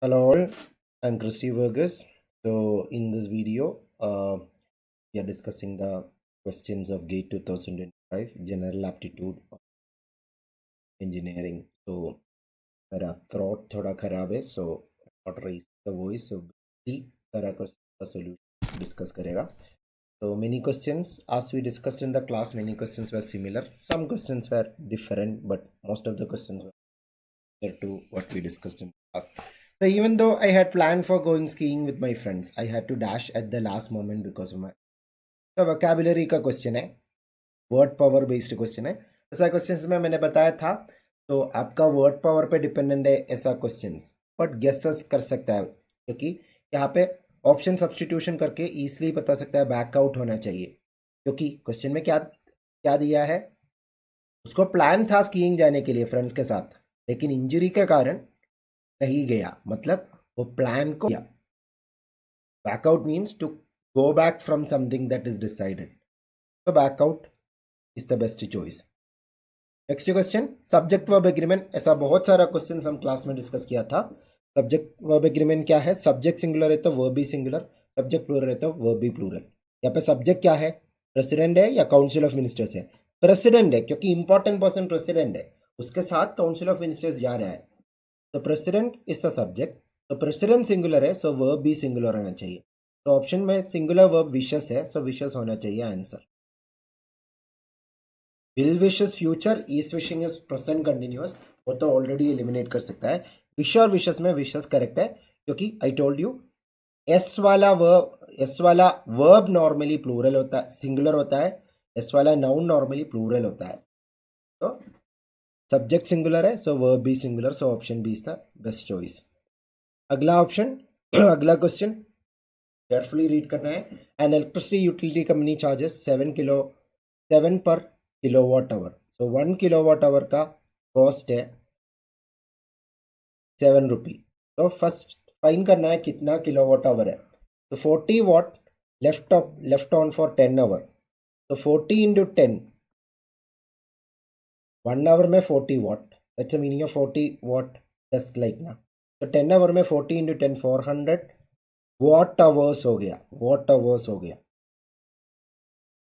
Hello all, I'm Christy Burgess. So in this video, we are discussing the questions of GATE 2025 General Aptitude of Engineering. So मेरा throat थोड़ा खराब है, so not raise the voice. So सारा question का solution discuss करेगा. So many questions, as we discussed in the class, many questions were similar. Some questions were different, but most of the questions were similar to what we discussed in the class. So even though I had planned for going skiing with my friends, I had to dash at the last moment because of my तो vocabulary का question है, word power based question है. ऐसा question में मैंने बताया था, तो आपका वर्ड पावर पे डिपेंडेंट है ऐसा क्वेश्चन, बट गेसेस कर सकता है क्योंकि यहाँ पे ऑप्शन सब्सटीट्यूशन करके ईजिली बता सकता है बैकआउट होना चाहिए, क्योंकि क्वेश्चन में क्या क्या दिया है. उसको प्लान था स्कीइंग जाने के लिए फ्रेंड्स के साथ, लेकिन इंजरी के कारण नहीं गया, मतलब वो प्लान को back out means to go back from something that is decided, तो back out is the best choice. Next question, subject verb agreement. ऐसा बहुत सारा क्वेश्चन हम क्लास में डिस्कस किया था. सब्जेक्ट वर्ब एग्रीमेंट क्या है? सब्जेक्ट सिंगुलर है तो वर्ब भी सिंगुलर, सब्जेक्ट प्लूरल है तो वर्ब भी प्लूरल. यहाँ पे सब्जेक्ट क्या है? प्रेसिडेंट है या काउंसिल ऑफ मिनिस्टर्स है? प्रेसिडेंट है, क्योंकि इंपॉर्टेंट पर्सन प्रेसिडेंट है, उसके साथ काउंसिल ऑफ मिनिस्टर्स जा रहा है, तो प्रेसिडेंट इज द सब्जेक्ट. तो प्रेसिडेंट सिंगुलर है, सो वर्ब भी सिंगुलर होना चाहिए. तो ऑप्शन में सिंगुलर वर्ब विशेस है, सो विशेस होना चाहिए answer. Will wishes future, is wishing is present continuous, वो तो ऑलरेडी एलिमिनेट कर सकता है. विश और विशेस में विशेस करेक्ट है, क्योंकि आई टोल्ड यू एस वाला वर्ब नॉर्मली प्लूरल होता है, सिंगुलर होता है. एस वाला नाउन नॉर्मली प्लूरल होता है. तो सब्जेक्ट सिंगुलर है, सो वर्ब भी singular, so option B is the best choice. अगला ऑप्शन अगला क्वेश्चन केयरफुली रीड करना है. An electricity utility company charges 7 per kilowatt hour. So 1 kilowatt hour का कॉस्ट है 7 रुपी. तो फर्स्ट फाइन करना है कितना किलोवाट आवर है. तो 40 watt left on for 10 hour. तो 40 इंटू 10, 1 आवर में 40 watt, that's the meaning of 40 watt, just like ना. तो 10 आवर में 40 इंटू 10 400 वॉट आवर्स हो गया, वॉट आवर्स हो गया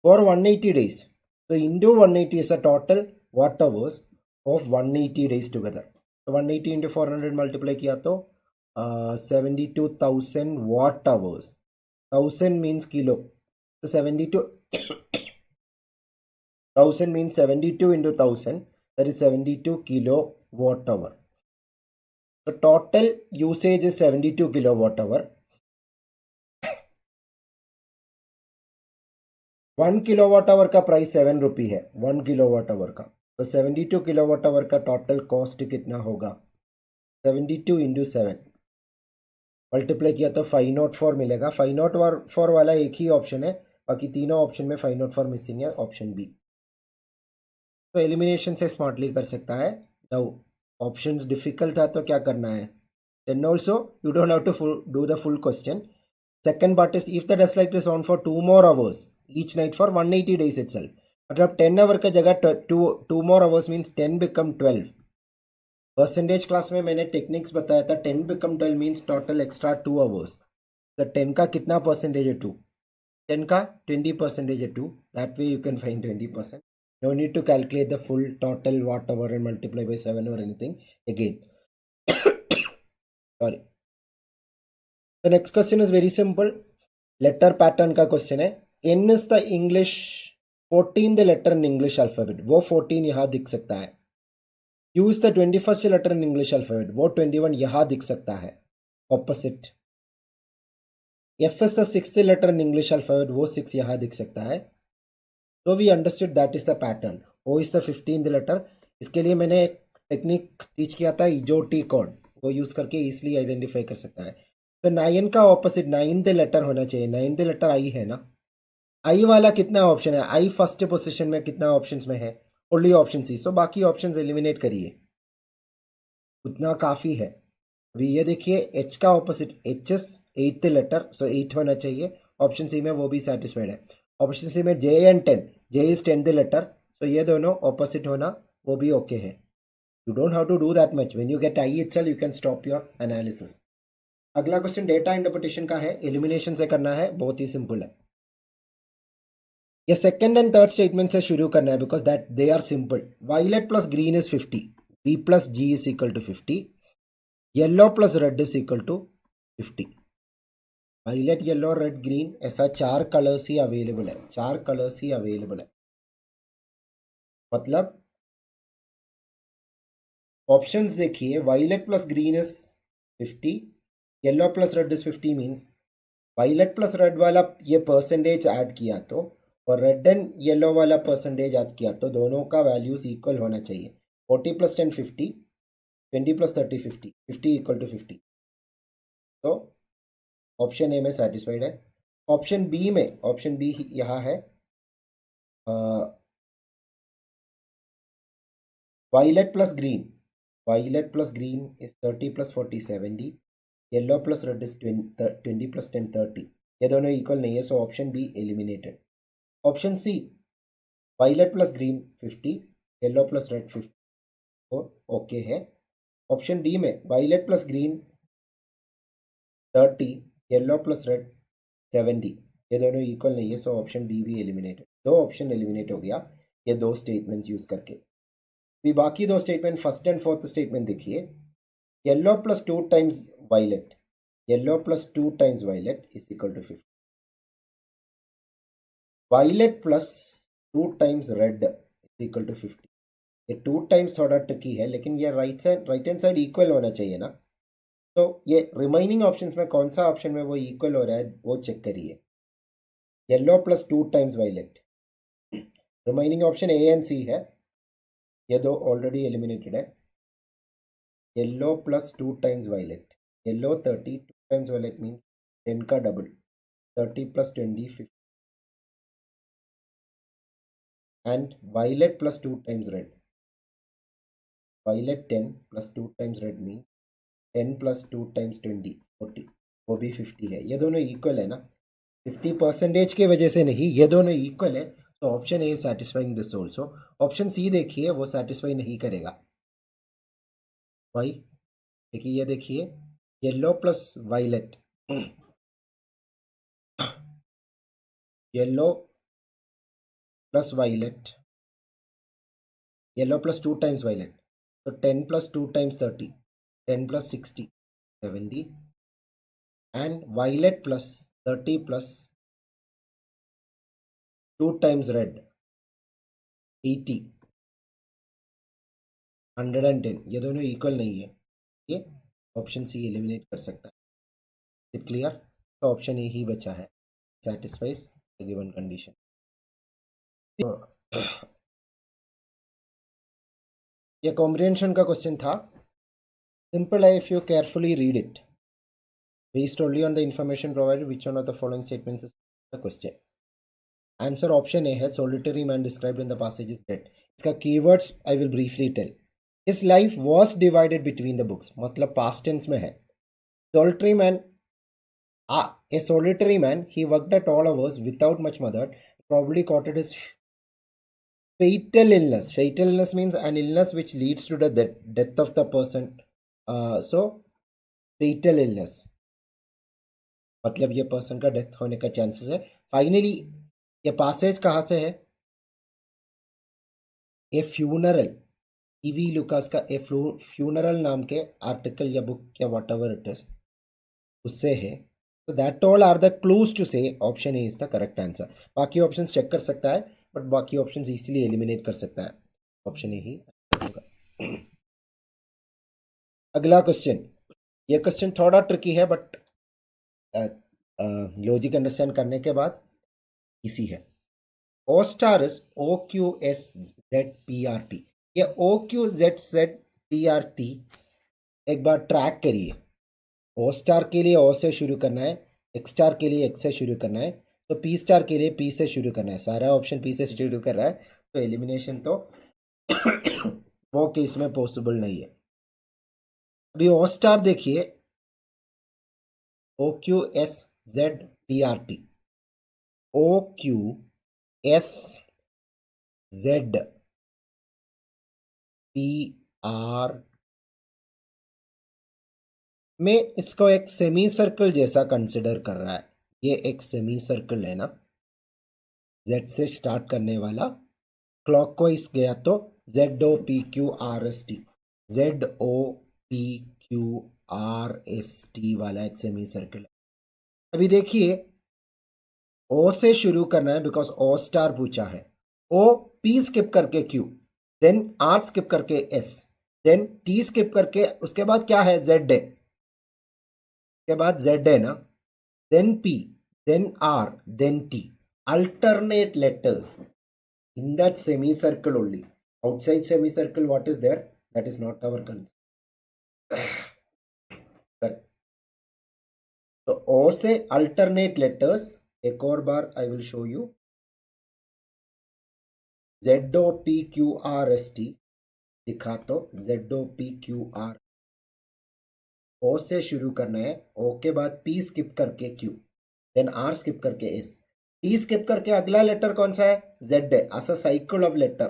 फॉर 180 days. तो into 180 is the total what hours of 180 days together. तो 180 इंटू 400 मल्टीप्लाई किया तो 72,000 वॉट आवर्स. 1000 मीन्स किलो, तो 1000 means 72 into 1000, that is 72 kilowatt hour. So total usage is 72 kilowatt hour. 1 kilowatt hour का price 7 रुपी है, 1 kilowatt hour का. तो 72 kilowatt hour का total cost कितना होगा? 72 इंटू 7 मल्टीप्लाई किया तो 504 मिलेगा. 504 वाला एक ही ऑप्शन है, बाकी तीनों ऑप्शन में 504 मिसिंग है, ऑप्शन बी. तो एलिमिनेशन से स्मार्टली कर सकता है. नाउ ऑप्शंस डिफिकल्ट था तो क्या करना है? Then also you don't have to do the full question. Second part is if the dust light is on for 2 more hours each night for 180 days itself. मतलब 10 our का जगह 2 more hours means 10 become 12. Percentage class में मैंने techniques बताया था. 10 become 12 means total extra 2 hours. तो 10 का कितना परसेंटेज है? 2. 10 का 20% है 2. That way you can find 20%. No need to calculate the full total watt hour and multiply by 7 or anything again. Sorry. The next question is very simple. Letter pattern का question है. N is the English 14th letter in English alphabet. वो 14 यहाँ दिख सकता है. U is the 21st letter in English alphabet. वो 21 यहाँ दिख सकता है. Opposite. F is the 6th letter in English alphabet. वो 6 यहाँ दिख सकता है. So we understood that is the pattern. O is the 15th letter. इसके लिए मैंने एक टेक्निक टीच किया था, इजोटी कोड, वो यूज करके इजिली आइडेंटिफाई कर सकता है. तो 9 का ऑपोजिट 9th लेटर होना चाहिए. 9th लेटर आई है ना. आई वाला कितना ऑप्शन है? आई फर्स्ट पोजीशन में कितना ऑप्शंस में है? Only option C. सो बाकी ऑप्शंस एलिमिनेट करिए, उतना काफी है. अभी ये देखिए एच का opposite H is 8th letter, so 8 होना चाहिए. ऑप्शन सी में वो भी सेटिस्फाइड है. ऑप्शन सी में J and 10, J is 10th letter, so ये दोनों ऑपोजिट होना वो भी ओके है. You don't have to do that much. When you get I itself you can stop your analysis. अगला क्वेश्चन डेटा इंटरप्रिटेशन का है, एलिमिनेशन से करना है, बहुत ही सिंपल है। ये सेकंड एंड थर्ड स्टेटमेंट से शुरू करना है because that they are simple. Violet plus green is 50, B plus G is equal to 50, yellow plus red is equal to 50। Violet yellow red green ऐसा 4 कलर्स ही available है, 4 colours ही available है। मतलब options देखिए, violet plus green is 50, yellow plus red is 50 means violet plus red वाला ये percentage add किया तो, और रेड एंड येलो वाला परसेंटेज ऐड किया तो दोनों का वैल्यूज इक्वल होना चाहिए। 40 प्लस 10 50, 20 प्लस 30 50, 50 इक्वल टू 50। तो ऑप्शन ए में सेटिस्फाइड है। ऑप्शन बी यहाँ है, violet plus green, violet plus green is 30 plus 40 70, yellow plus red is 20 plus 10 30। ये दोनों इक्वल नहीं है, so option B eliminated. Option C, violet plus green 50, yellow plus red 50, okay है। Option D में violet plus green 30, yellow plus red 70, ये दोनों equal नहीं है, सो ऑप्शन डी भी एलिमिनेटेड। दो ऑप्शन एलिमिनेट हो गया ये दो स्टेटमेंट्स यूज करके। भी बाकी दो statement, first and fourth statement देखिए। Yellow plus 2 times violet, yellow plus 2 times violet is equal to 50। Violet plus 2 times red is equal to 50। ये 2 टाइम्स थोड़ा ट्रिकी है, लेकिन ये राइट हैंड साइड इक्वल होना चाहिए ना। तो ये रिमाइनिंग ऑप्शंस में कौन सा ऑप्शन में वो इक्वल हो रहा है वो चेक करिए। Yellow plus 2 times violet, remaining option A and C है, ये दो ऑलरेडी एलिमिनेटेड है। Yellow plus 2 times violet, yellow 30, 2 times violet means 10 का double, 30 plus 20 50, and violet plus 2 times red, violet 10 plus 2 times red means 10 plus 2 times 20 40, वो भी 50 है। ये दोनों इक्वल है ना, 50 परसेंटेज की वजह से नहीं, ये दोनों इक्वल है। तो option A satisfying this also. Option C देखिए, वो सेटिस्फाई नहीं करेगा। वाई? देखिए, ये देखिए, yellow plus violet, yellow plus violet, yellow plus 2 times violet, तो 10 plus 2 times 30, 10 plus 60 70, and violet plus 30 plus 2 times red 80, 110, ये दोनों इक्वल नहीं है। ये ऑप्शन सी एलिमिनेट कर सकता है। It clear? तो ऑप्शन ए ही बचा है, satisfies the given condition. ये कॉम्प्रिहेंशन का क्वेश्चन था, सिंपल है if you carefully read it. Based only on the information provided, which one of the following statements is the question? Answer option A है, solitary man described in the passage is dead. इसका keywords I will briefly tell. His life was divided between the books, मतलब past tense में है। Solitary man, a solitary man, he worked at all hours without much mother, probably caught at his fatal illness. Fatal illness means an illness which leads to the death of the person. So fatal illness मतलब ये person का death होने का chances है। Finally ये Passage कहाँ से है? ए फ्यूनरल, ईवी लुकास का ए फ्यूनरल नाम के आर्टिकल या बुक या वॉट एवर इट इज, उससे है। तो that all are the clues to say option A is the correct answer. बाकी ऑप्शन चेक कर सकता है, बट बाकी ऑप्शन इजीली एलिमिनेट कर सकता है। ऑप्शन ए ही होगा। अगला क्वेश्चन, ये क्वेश्चन थोड़ा ट्रिकी है, बट लॉजिक अंडरस्टैंड करने के बाद इसी है। O star is O Q S Z P R T. ये O Q Z P R T एक बार ट्रैक करिए। ओ स्टार के लिए ओ से शुरू करना है, एक्स स्टार के लिए एक्स से शुरू करना है, तो पी स्टार के लिए पी से शुरू करना है। सारा ऑप्शन पी से शुरू कर रहा है, तो एलिमिनेशन तो वो केस में पॉसिबल नहीं है। अभी ओ स्टार देखिए, O Q S Z P R T, O Q S Z P R में इसको एक सेमी सर्कल जैसा कंसिडर कर रहा है। ये एक सेमी सर्कल है ना, Z से स्टार्ट करने वाला, क्लॉकवाइज गया तो ZOPQRST, ZOPQRST वाला एक सेमी सर्कल है। अभी देखिए, O से शुरू करना है बिकॉज O स्टार पूछा है। O P स्किप करके Q, देन R स्किप करके S, देन T स्किप करके, उसके बाद क्या है, Z है, उसके बाद Z है ना, then P, then R, then T. Alternate letters in that semicircle only. Outside semicircle, what is there? That is not our concern. Correct. So O से alternate letters, एक और बार I will show you. ZOPQRST लिखा तो ZOPQR. O से शुरू करना है, O के बाद P स्किप करके Q, देन R स्किप करके S, T स्किप करके अगला लेटर कौन सा है, Z है, as a cycle of letter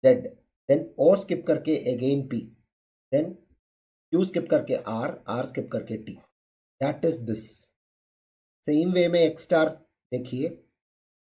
Z, then O skip करके again P, then Q skip करके R, R स्किप करके T. That is this. Same way में X स्टार देखिए,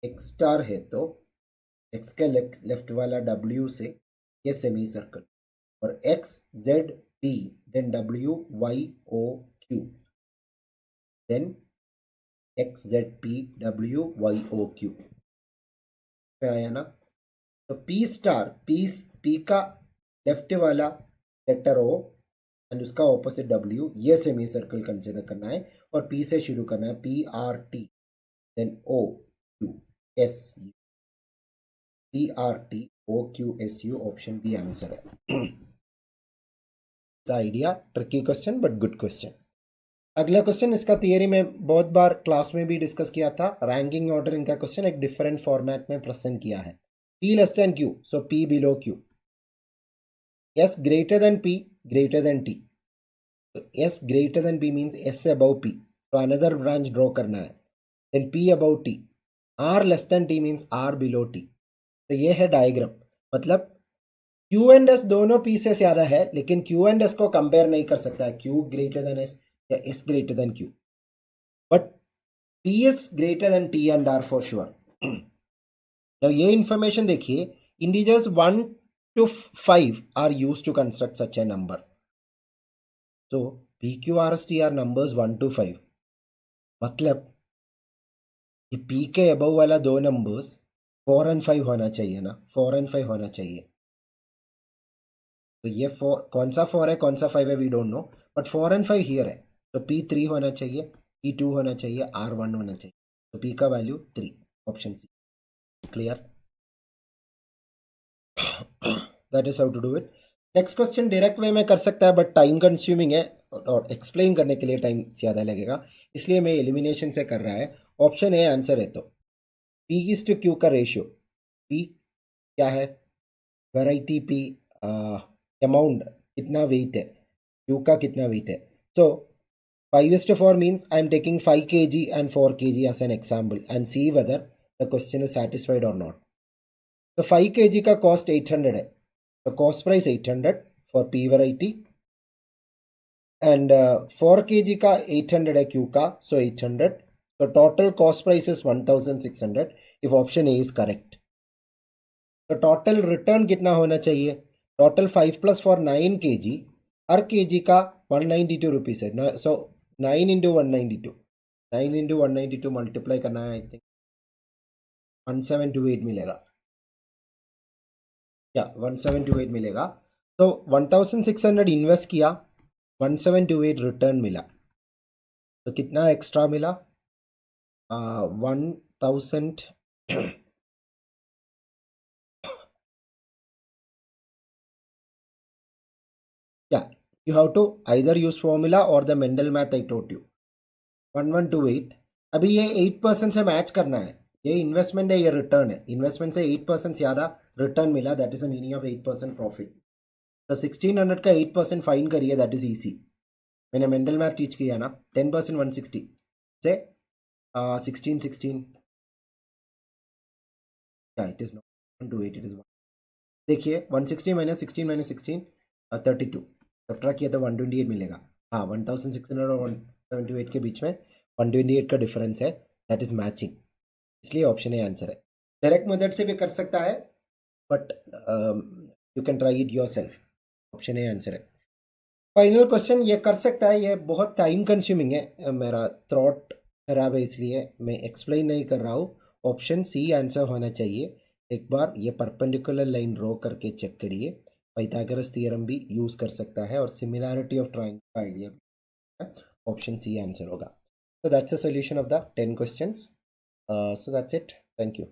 X स्टार है तो X के लेफ्ट वाला W से ये सेमी सर्कल, और X Z P, then W Y O Q, then X Z P W Y O Q पे आया ना. तो P स्टार, P का लेफ्ट वाला लेटर O एंड उसका ऑपोजिट W, ये सेमी सर्कल कंसिडर करना है, और P से शुरू करना है, PRT, then OQSU, PRT OQSU, option B answer है. Idea, tricky question but good question. अगला क्वेश्चन, इसका थियरी में बहुत बार क्लास में भी डिस्कस किया था. रैंकिंग ऑर्डरिंग का क्वेश्चन एक डिफरेंट फॉर्मेट में प्रेजेंट किया है. P लेस देन Q, सो P below Q. S greater than P, greater than T. तो S greater than P means S above P. तो another branch draw करना है. Then P above T. R less than T means R below T. तो ये है diagram. मतलब Q and S दोनों P से ज़्यादा है, लेकिन Q एंड S को कंपेयर नहीं कर सकता है. Q greater than S या S greater than Q. But P is greater than T and R for sure. Now ये information देखिए, integers 1 to 5 are used to construct such a number. So PQRST are numbers 1 to 5. मतलब ये P के above वाला दो numbers 4 and 5 होना चाहिए ना, 4 एंड 5 होना चाहिए. तो ये 4, कौन सा 4 है कौन सा 5 है we don't know, but 4 and 5 here है. तो P3 होना चाहिए, P2 होना चाहिए, R1 होना चाहिए. तो P का value 3, option C. Clear? That is how to do it. Next question direct way में कर सकता है, बट टाइम कंज्यूमिंग है और एक्सप्लेन करने के लिए टाइम ज़्यादा लगेगा, इसलिए मैं एलिमिनेशन से कर रहा है. ऑप्शन ए आंसर है. तो P इज टू Q का रेशियो, P क्या है, वैरायटी P, अमाउंट कितना वेट है, Q का कितना वेट है. सो 5:4 means I am taking 5 kg and 4 kg as an example and see whether the question is satisfied or not. तो 5 kg का कॉस्ट 800 है, तो cost price 800 for P variety, and 4 kg का 800 है Q का, सो 800. तो total cost price is 1600 if option A is correct. तो total return कितना होना चाहिए, टोटल 5 + 4 9 kg, हर kg का 192 रुपीज़ है. सो 9 इंटू 192, 9 इंटू 192 मल्टीप्लाई करना है, आई थिंक 1728 मिलेगा. क्या 1728 मिलेगा. तो 1600 इन्वेस्ट किया, 1728 रिटर्न मिला. तो कितना एक्स्ट्रा मिला, 1000. Yeah, you have to either use formula or the mental math I taught you. 1128. अभी ये 8% से मैच करना है. ये इन्वेस्टमेंट है, ये रिटर्न है. इन्वेस्टमेंट से 8% ज़्यादा रिटर्न मिला, that is the meaning of 8% profit. तो 1600 का 8% फाइन करिए, दैट इज ईजी. मैंने मेंटल मैथ टीच किया ना. 10% 160 से 16 क्या, it is not 128, it is 1. देखिए 160 - 16 - 16 32, सब्ट्रैक्ट किया तो 128 मिलेगा. हाँ 1600 और 178 के बीच में 128 का डिफरेंस है, दैट इज मैचिंग, इसलिए ऑप्शन ए आंसर है। डायरेक्ट मेथड से भी कर सकता है but you can try it your self, option A answer है। फाइनल क्वेश्चन ये कर सकता है, ये बहुत टाइम कंज्यूमिंग है, मेरा थ्रॉट खराब है इसलिए मैं एक्सप्लेन नहीं कर रहा हूँ। ऑप्शन सी आंसर होना चाहिए। एक बार ये परपेंडिकुलर लाइन ड्रॉ करके चेक करिए, पाइथागोरस थ्योरम भी यूज कर सकता है और सिमिलैरिटी ऑफ ट्राइंगल का आइडिया भी है। ऑप्शन सी आंसर होगा। So that's the solution of the 10 questions. So that's it. Thank you.